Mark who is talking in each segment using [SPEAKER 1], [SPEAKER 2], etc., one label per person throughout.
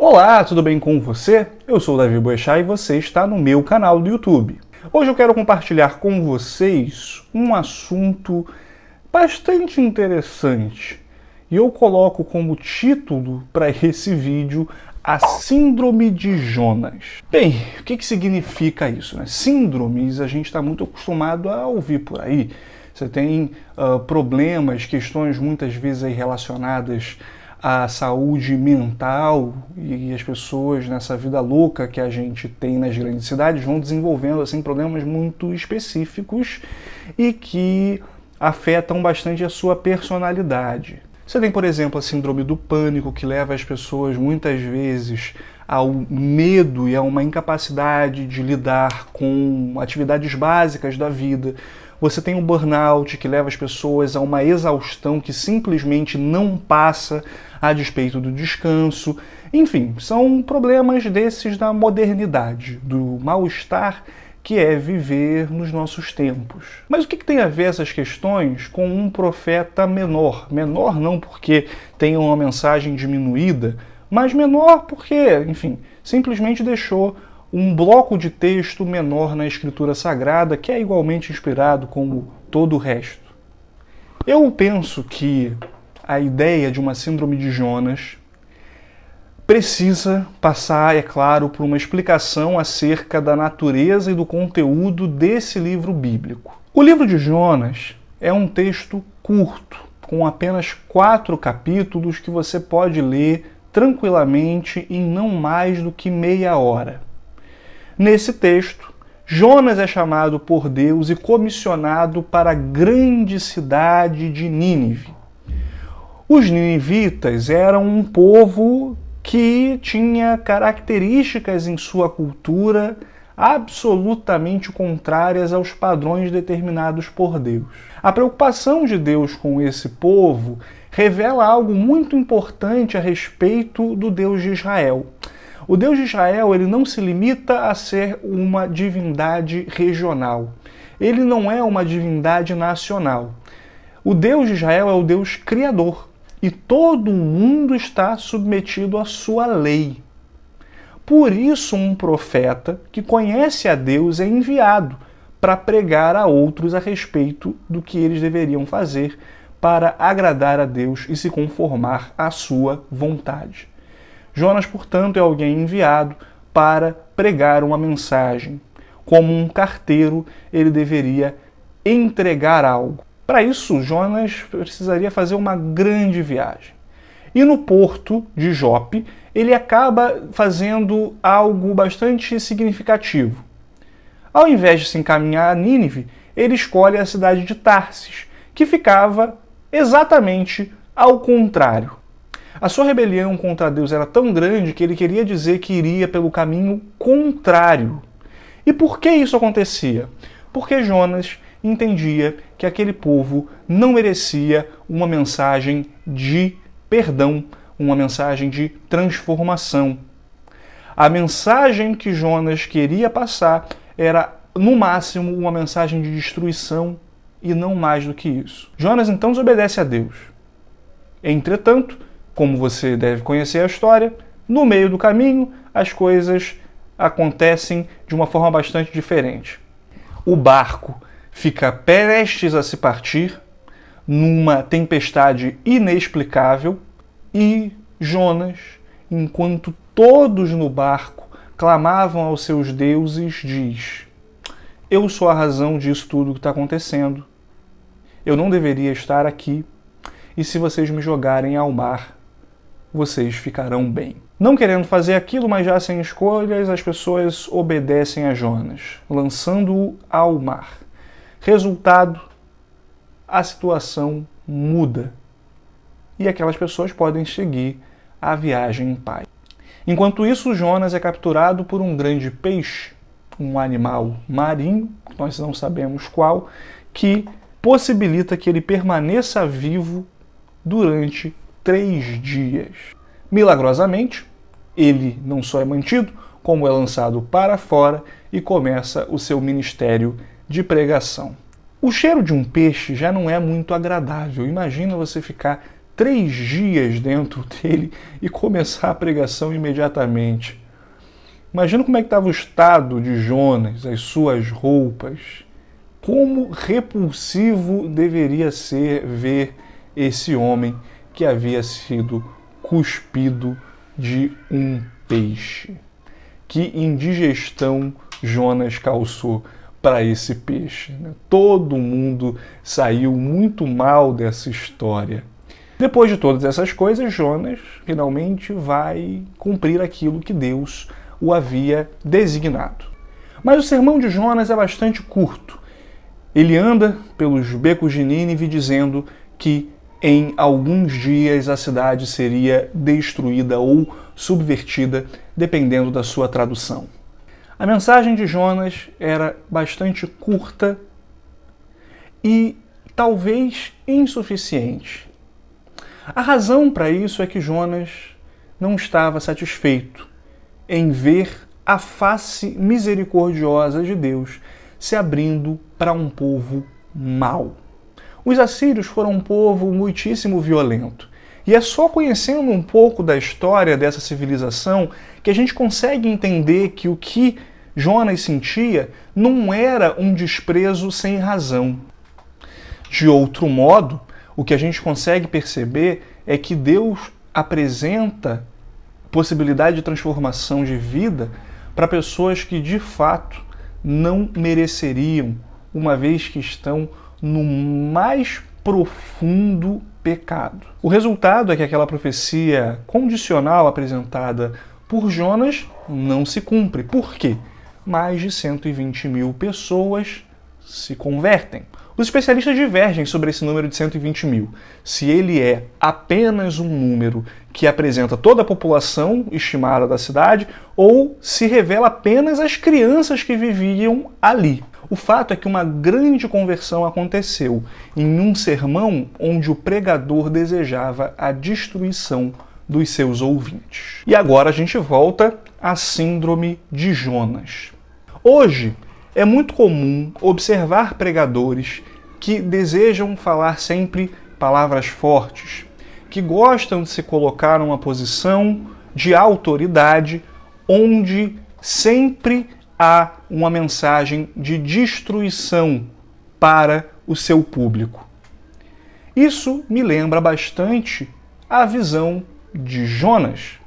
[SPEAKER 1] Olá, tudo bem com você? Eu sou o Davi Boechat e você está no meu canal do YouTube. Hoje eu quero compartilhar com vocês um assunto bastante interessante. E eu coloco como título para esse vídeo a Síndrome de Jonas. Bem, o que significa isso, né? Síndromes a gente está muito acostumado a ouvir por aí. Você tem problemas, questões muitas vezes aí relacionadas à saúde mental, e as pessoas nessa vida louca que a gente tem nas grandes cidades vão desenvolvendo assim problemas muito específicos e que afetam bastante a sua personalidade. Você tem, por exemplo, a síndrome do pânico, que leva as pessoas muitas vezes ao medo e a uma incapacidade de lidar com atividades básicas da vida. Você tem o burnout, que leva as pessoas a uma exaustão que simplesmente não passa a despeito do descanso. Enfim, são problemas desses da modernidade, do mal-estar que é viver nos nossos tempos. Mas o que tem a ver essas questões com um profeta menor? Menor não porque tenha uma mensagem diminuída, mas menor porque, enfim, simplesmente deixou um bloco de texto menor na Escritura Sagrada, que é igualmente inspirado como todo o resto. Eu penso que a ideia de uma síndrome de Jonas precisa passar, é claro, por uma explicação acerca da natureza e do conteúdo desse livro bíblico. O livro de Jonas é um texto curto, com apenas 4 capítulos que você pode ler tranquilamente em não mais do que meia hora. Nesse texto, Jonas é chamado por Deus e comissionado para a grande cidade de Nínive. Os ninivitas eram um povo que tinha características em sua cultura absolutamente contrárias aos padrões determinados por Deus. A preocupação de Deus com esse povo revela algo muito importante a respeito do Deus de Israel. O Deus de Israel, ele não se limita a ser uma divindade regional. Ele não é uma divindade nacional. O Deus de Israel é o Deus criador. E todo o mundo está submetido à sua lei. Por isso, um profeta que conhece a Deus é enviado para pregar a outros a respeito do que eles deveriam fazer para agradar a Deus e se conformar à sua vontade. Jonas, portanto, é alguém enviado para pregar uma mensagem. Como um carteiro, ele deveria entregar algo. Para isso, Jonas precisaria fazer uma grande viagem. E no porto de Jope, ele acaba fazendo algo bastante significativo. Ao invés de se encaminhar a Nínive, ele escolhe a cidade de Tarsis, que ficava exatamente ao contrário. A sua rebelião contra Deus era tão grande que ele queria dizer que iria pelo caminho contrário. E por que isso acontecia? Porque Jonas entendia que aquele povo não merecia uma mensagem de perdão, uma mensagem de transformação. A mensagem que Jonas queria passar era, no máximo, uma mensagem de destruição e não mais do que isso. Jonas então desobedece a Deus. Entretanto, como você deve conhecer a história, no meio do caminho as coisas acontecem de uma forma bastante diferente. O barco fica prestes a se partir numa tempestade inexplicável e Jonas, enquanto todos no barco clamavam aos seus deuses, diz: eu sou a razão disso tudo que está acontecendo. Eu não deveria estar aqui e se vocês me jogarem ao mar, vocês ficarão bem. Não querendo fazer aquilo, mas já sem escolhas, as pessoas obedecem a Jonas, lançando-o ao mar. Resultado, a situação muda e aquelas pessoas podem seguir a viagem em paz. Enquanto isso, Jonas é capturado por um grande peixe, um animal marinho, nós não sabemos qual, que possibilita que ele permaneça vivo durante 3 dias. Milagrosamente, ele não só é mantido, como é lançado para fora e começa o seu ministério de pregação. O cheiro de um peixe já não é muito agradável. Imagina você ficar 3 dias dentro dele e começar a pregação imediatamente. Imagina como é que estava o estado de Jonas, as suas roupas. Como repulsivo deveria ser ver esse homem que havia sido cuspido de um peixe. Que indigestão Jonas causou para esse peixe, né? Todo mundo saiu muito mal dessa história. Depois de todas essas coisas, Jonas finalmente vai cumprir aquilo que Deus o havia designado. Mas o sermão de Jonas é bastante curto. Ele anda pelos becos de Nínive dizendo que em alguns dias a cidade seria destruída ou subvertida, dependendo da sua tradução. A mensagem de Jonas era bastante curta e talvez insuficiente. A razão para isso é que Jonas não estava satisfeito em ver a face misericordiosa de Deus se abrindo para um povo mau. Os assírios foram um povo muitíssimo violento. E é só conhecendo um pouco da história dessa civilização que a gente consegue entender que o que Jonas sentia não era um desprezo sem razão. De outro modo, o que a gente consegue perceber é que Deus apresenta possibilidade de transformação de vida para pessoas que de fato não mereceriam, uma vez que estão no mais profundo pecado. O resultado é que aquela profecia condicional apresentada por Jonas não se cumpre. Por quê? Mais de 120 mil pessoas se convertem. Os especialistas divergem sobre esse número de 120 mil. Se ele é apenas um número que apresenta toda a população estimada da cidade ou se revela apenas as crianças que viviam ali. O fato é que uma grande conversão aconteceu em um sermão onde o pregador desejava a destruição dos seus ouvintes. E agora a gente volta à síndrome de Jonas. Hoje, é muito comum observar pregadores que desejam falar sempre palavras fortes, que gostam de se colocar numa posição de autoridade onde sempre há uma mensagem de destruição para o seu público. Isso me lembra bastante a visão de Jonas.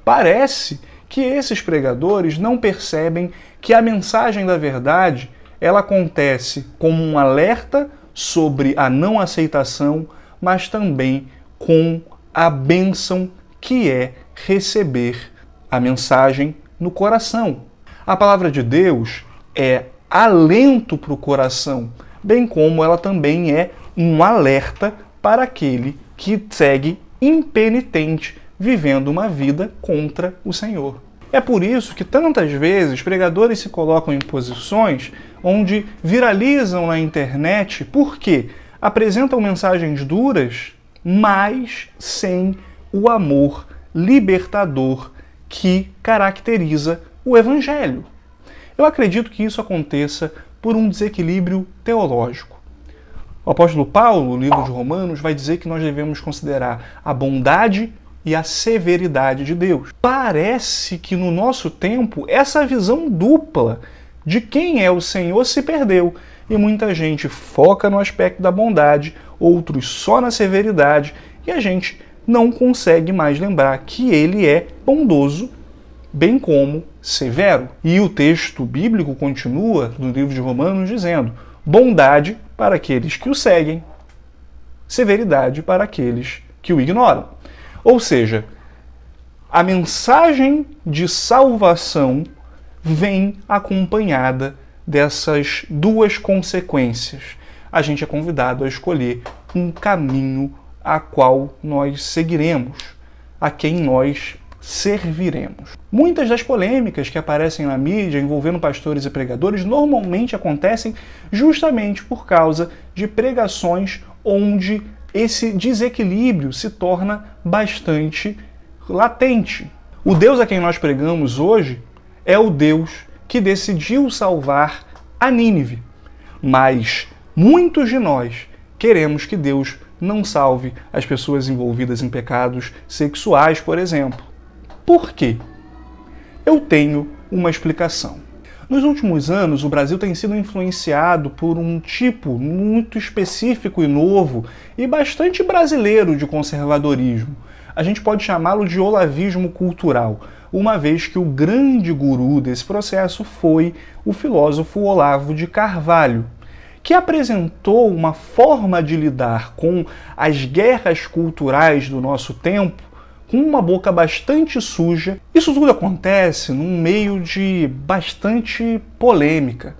[SPEAKER 1] Parece que esses pregadores não percebem que a mensagem da verdade ela acontece como um alerta sobre a não aceitação, mas também com a bênção que é receber a mensagem no coração. A palavra de Deus é alento para o coração, bem como ela também é um alerta para aquele que segue impenitente, vivendo uma vida contra o Senhor. É por isso que tantas vezes pregadores se colocam em posições onde viralizam na internet porque apresentam mensagens duras, mas sem o amor libertador que caracteriza o Evangelho. Eu acredito que isso aconteça por um desequilíbrio teológico. O apóstolo Paulo, no livro de Romanos, vai dizer que nós devemos considerar a bondade e a severidade de Deus. Parece que no nosso tempo essa visão dupla de quem é o Senhor se perdeu e muita gente foca no aspecto da bondade, outros só na severidade e a gente não consegue mais lembrar que ele é bondoso, bem como severo. E o texto bíblico continua no livro de Romanos dizendo: bondade para aqueles que o seguem, severidade para aqueles que o ignoram. Ou seja, a mensagem de salvação vem acompanhada dessas duas consequências. A gente é convidado a escolher um caminho a qual nós seguiremos, a quem nós serviremos. Muitas das polêmicas que aparecem na mídia envolvendo pastores e pregadores normalmente acontecem justamente por causa de pregações onde esse desequilíbrio se torna bastante latente. O Deus a quem nós pregamos hoje é o Deus que decidiu salvar a Nínive, mas muitos de nós queremos que Deus não salve as pessoas envolvidas em pecados sexuais, por exemplo. Por quê? Eu tenho uma explicação. Nos últimos anos, o Brasil tem sido influenciado por um tipo muito específico e novo e bastante brasileiro de conservadorismo. A gente pode chamá-lo de olavismo cultural, uma vez que o grande guru desse processo foi o filósofo Olavo de Carvalho, que apresentou uma forma de lidar com as guerras culturais do nosso tempo com uma boca bastante suja. Isso tudo acontece num meio de bastante polêmica.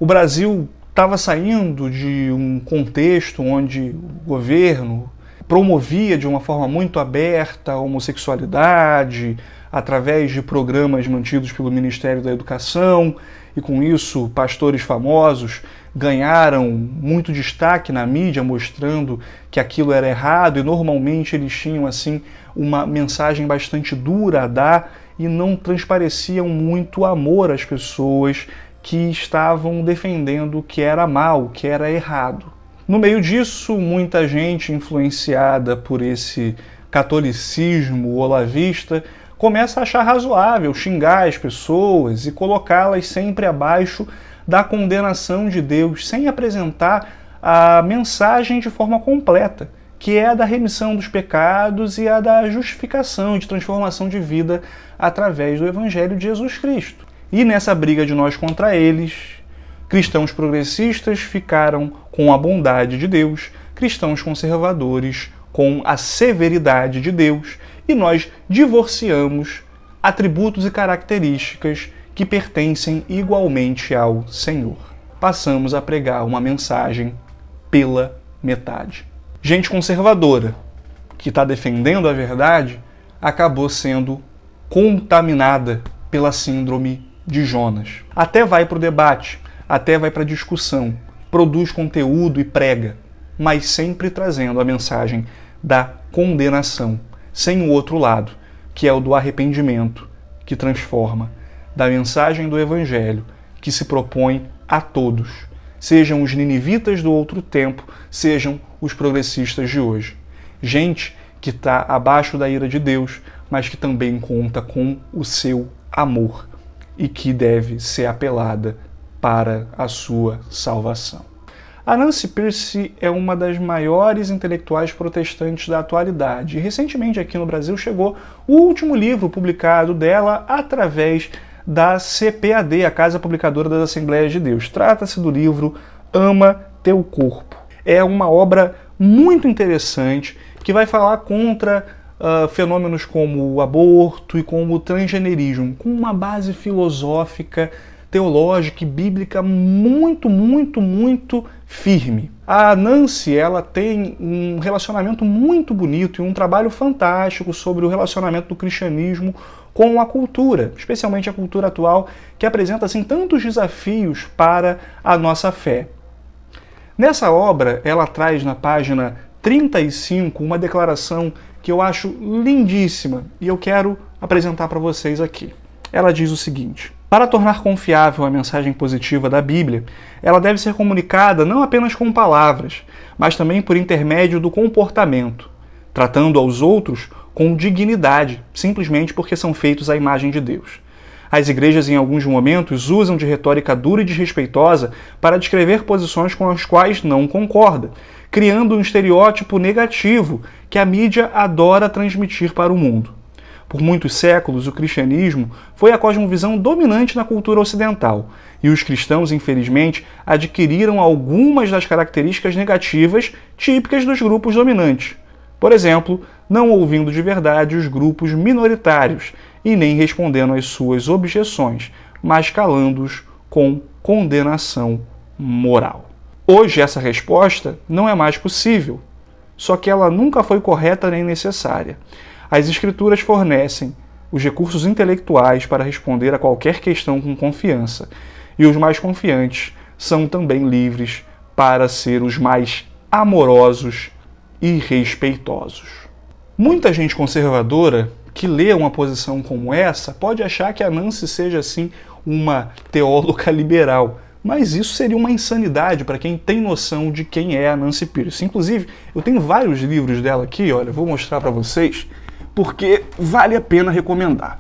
[SPEAKER 1] O Brasil estava saindo de um contexto onde o governo promovia de uma forma muito aberta a homossexualidade através de programas mantidos pelo Ministério da Educação, e com isso pastores famosos ganharam muito destaque na mídia, mostrando que aquilo era errado, e normalmente eles tinham assim uma mensagem bastante dura a dar e não transpareciam muito amor às pessoas que estavam defendendo o que era mal, o que era errado. No meio disso, muita gente influenciada por esse catolicismo olavista começa a achar razoável xingar as pessoas e colocá-las sempre abaixo da condenação de Deus, sem apresentar a mensagem de forma completa, que é a da remissão dos pecados e a da justificação e de transformação de vida através do Evangelho de Jesus Cristo. E nessa briga de nós contra eles, cristãos progressistas ficaram com a bondade de Deus, cristãos conservadores com a severidade de Deus, e nós divorciamos atributos e características que pertencem igualmente ao Senhor. Passamos a pregar uma mensagem pela metade. Gente conservadora, que está defendendo a verdade, acabou sendo contaminada pela síndrome de Jonas. Até vai para o debate, até vai para a discussão, produz conteúdo e prega, mas sempre trazendo a mensagem da condenação, sem o outro lado, que é o do arrependimento, que transforma, da mensagem do Evangelho, que se propõe a todos, sejam os ninivitas do outro tempo, sejam os progressistas de hoje. Gente que está abaixo da ira de Deus, mas que também conta com o seu amor e que deve ser apelada para a sua salvação. A Nancy Pearcey é uma das maiores intelectuais protestantes da atualidade. E recentemente aqui no Brasil chegou o último livro publicado dela através da CPAD, a Casa Publicadora das Assembleias de Deus. Trata-se do livro Ama Teu Corpo. É uma obra muito interessante que vai falar contra fenômenos como o aborto e como o transgenerismo, com uma base filosófica, teológica e bíblica muito firme. A Nancy, ela tem um relacionamento muito bonito e um trabalho fantástico sobre o relacionamento do cristianismo com a cultura, especialmente a cultura atual, que apresenta assim tantos desafios para a nossa fé. Nessa obra, ela traz na página 35 uma declaração que eu acho lindíssima e eu quero apresentar para vocês aqui. Ela diz o seguinte: para tornar confiável a mensagem positiva da Bíblia, ela deve ser comunicada não apenas com palavras, mas também por intermédio do comportamento, tratando aos outros com dignidade, simplesmente porque são feitos à imagem de Deus. As igrejas, em alguns momentos, usam de retórica dura e desrespeitosa para descrever posições com as quais não concorda, criando um estereótipo negativo que a mídia adora transmitir para o mundo. Por muitos séculos, o cristianismo foi a cosmovisão dominante na cultura ocidental, e os cristãos, infelizmente, adquiriram algumas das características negativas típicas dos grupos dominantes. Por exemplo, não ouvindo de verdade os grupos minoritários e nem respondendo às suas objeções, mas calando-os com condenação moral. Hoje, essa resposta não é mais possível, só que ela nunca foi correta nem necessária. As Escrituras fornecem os recursos intelectuais para responder a qualquer questão com confiança, e os mais confiantes são também livres para ser os mais amorosos e respeitosos. Muita gente conservadora que lê uma posição como essa pode achar que a Nancy seja, assim, uma teóloga liberal. Mas isso seria uma insanidade para quem tem noção de quem é a Nancy Pierce. Inclusive, eu tenho vários livros dela aqui, olha, vou mostrar para vocês, porque vale a pena recomendar.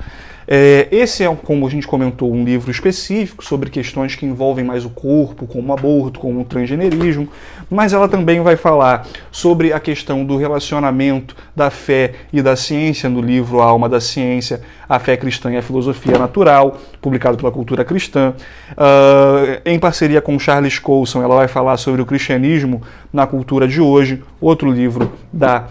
[SPEAKER 1] Esse é, como a gente comentou, um livro específico sobre questões que envolvem mais o corpo, como o aborto, como o transgenerismo, mas ela também vai falar sobre a questão do relacionamento da fé e da ciência no livro A Alma da Ciência, a Fé Cristã e a Filosofia Natural, publicado pela Cultura Cristã. Em parceria com Charles Colson, ela vai falar sobre o cristianismo na cultura de hoje, outro livro da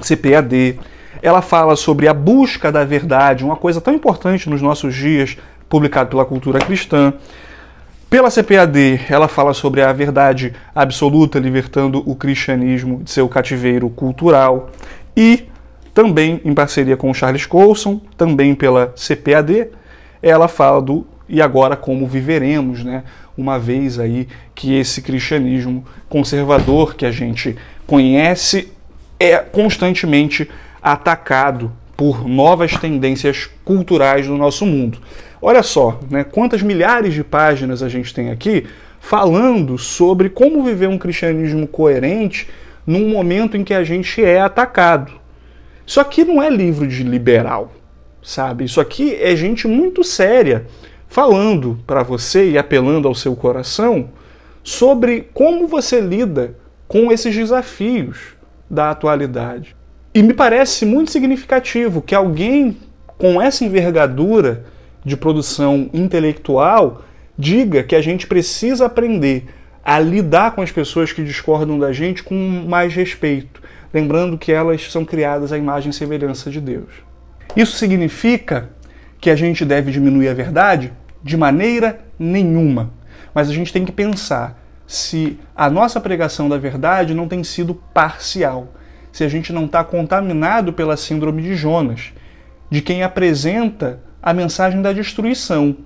[SPEAKER 1] CPAD. Ela fala sobre a busca da verdade, uma coisa tão importante nos nossos dias, publicado pela Cultura Cristã. Pela CPAD, ela fala sobre a verdade absoluta, libertando o cristianismo de seu cativeiro cultural. E também, em parceria com o Charles Colson, também pela CPAD, ela fala do "E agora como viveremos", né? Uma vez aí que esse cristianismo conservador que a gente conhece é constantemente atacado por novas tendências culturais do nosso mundo. Olha só, né, quantas milhares de páginas a gente tem aqui falando sobre como viver um cristianismo coerente num momento em que a gente é atacado. Isso aqui não é livro de liberal, sabe? Isso aqui é gente muito séria falando para você e apelando ao seu coração sobre como você lida com esses desafios da atualidade. E me parece muito significativo que alguém com essa envergadura de produção intelectual diga que a gente precisa aprender a lidar com as pessoas que discordam da gente com mais respeito, lembrando que elas são criadas à imagem e semelhança de Deus. Isso significa que a gente deve diminuir a verdade? De maneira nenhuma. Mas a gente tem que pensar se a nossa pregação da verdade não tem sido parcial, se a gente não está contaminado pela síndrome de Jonas, de quem apresenta a mensagem da destruição,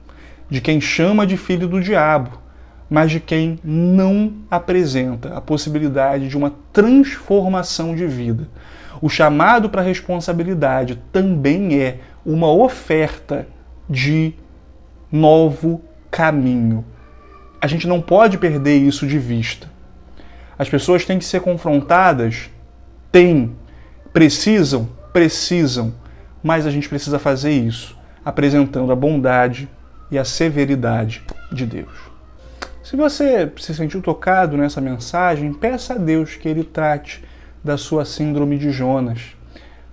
[SPEAKER 1] de quem chama de filho do diabo, mas de quem não apresenta a possibilidade de uma transformação de vida. O chamado para a responsabilidade também é uma oferta de novo caminho. A gente não pode perder isso de vista. As pessoas têm que ser confrontadas. Precisam, mas a gente precisa fazer isso apresentando a bondade e a severidade de Deus. Se você se sentiu tocado nessa mensagem, peça a Deus que Ele trate da sua síndrome de Jonas,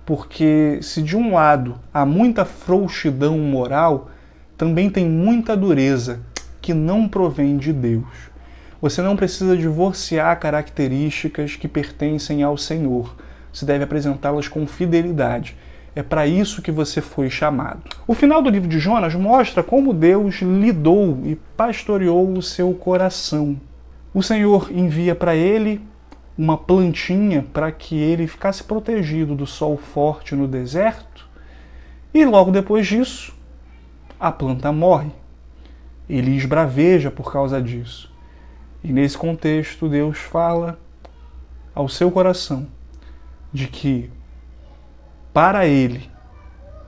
[SPEAKER 1] porque se de um lado há muita frouxidão moral, também tem muita dureza que não provém de Deus. Você não precisa divorciar características que pertencem ao Senhor. Você deve apresentá-las com fidelidade. É para isso que você foi chamado. O final do livro de Jonas mostra como Deus lidou e pastoreou o seu coração. O Senhor envia para ele uma plantinha para que ele ficasse protegido do sol forte no deserto. E logo depois disso, a planta morre. Ele esbraveja por causa disso. E nesse contexto, Deus fala ao seu coração de que, para ele,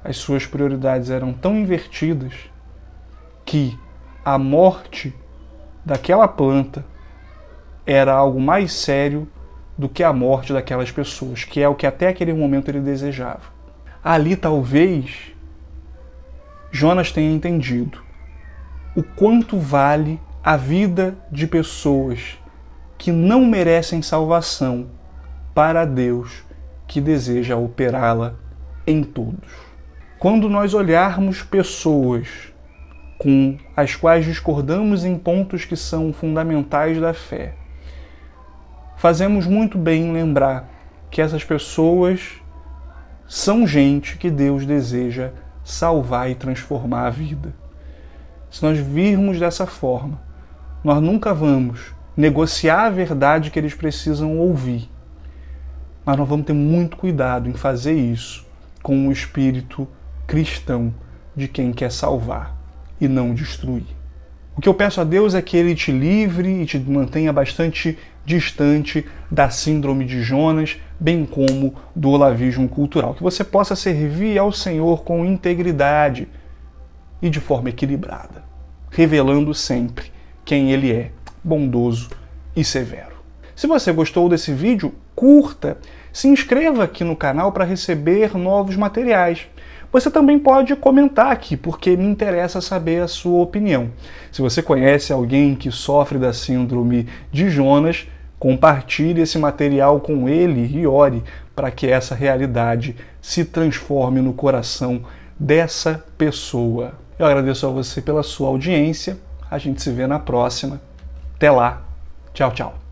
[SPEAKER 1] as suas prioridades eram tão invertidas que a morte daquela planta era algo mais sério do que a morte daquelas pessoas, que é o que até aquele momento ele desejava. Ali, talvez, Jonas tenha entendido o quanto vale a vida de pessoas que não merecem salvação para Deus que deseja operá-la em todos. Quando nós olharmos pessoas com as quais discordamos em pontos que são fundamentais da fé, fazemos muito bem em lembrar que essas pessoas são gente que Deus deseja salvar e transformar a vida. Se nós virmos dessa forma, nós nunca vamos negociar a verdade que eles precisam ouvir, mas nós vamos ter muito cuidado em fazer isso com o espírito cristão de quem quer salvar e não destruir. O que eu peço a Deus é que Ele te livre e te mantenha bastante distante da síndrome de Jonas, bem como do olavismo cultural. Que você possa servir ao Senhor com integridade e de forma equilibrada, revelando sempre quem ele é, bondoso e severo. Se você gostou desse vídeo, curta, se inscreva aqui no canal para receber novos materiais. Você também pode comentar aqui, porque me interessa saber a sua opinião. Se você conhece alguém que sofre da síndrome de Jonas, compartilhe esse material com ele e ore para que essa realidade se transforme no coração dessa pessoa. Eu agradeço a você pela sua audiência. A gente se vê na próxima. Até lá. Tchau, tchau.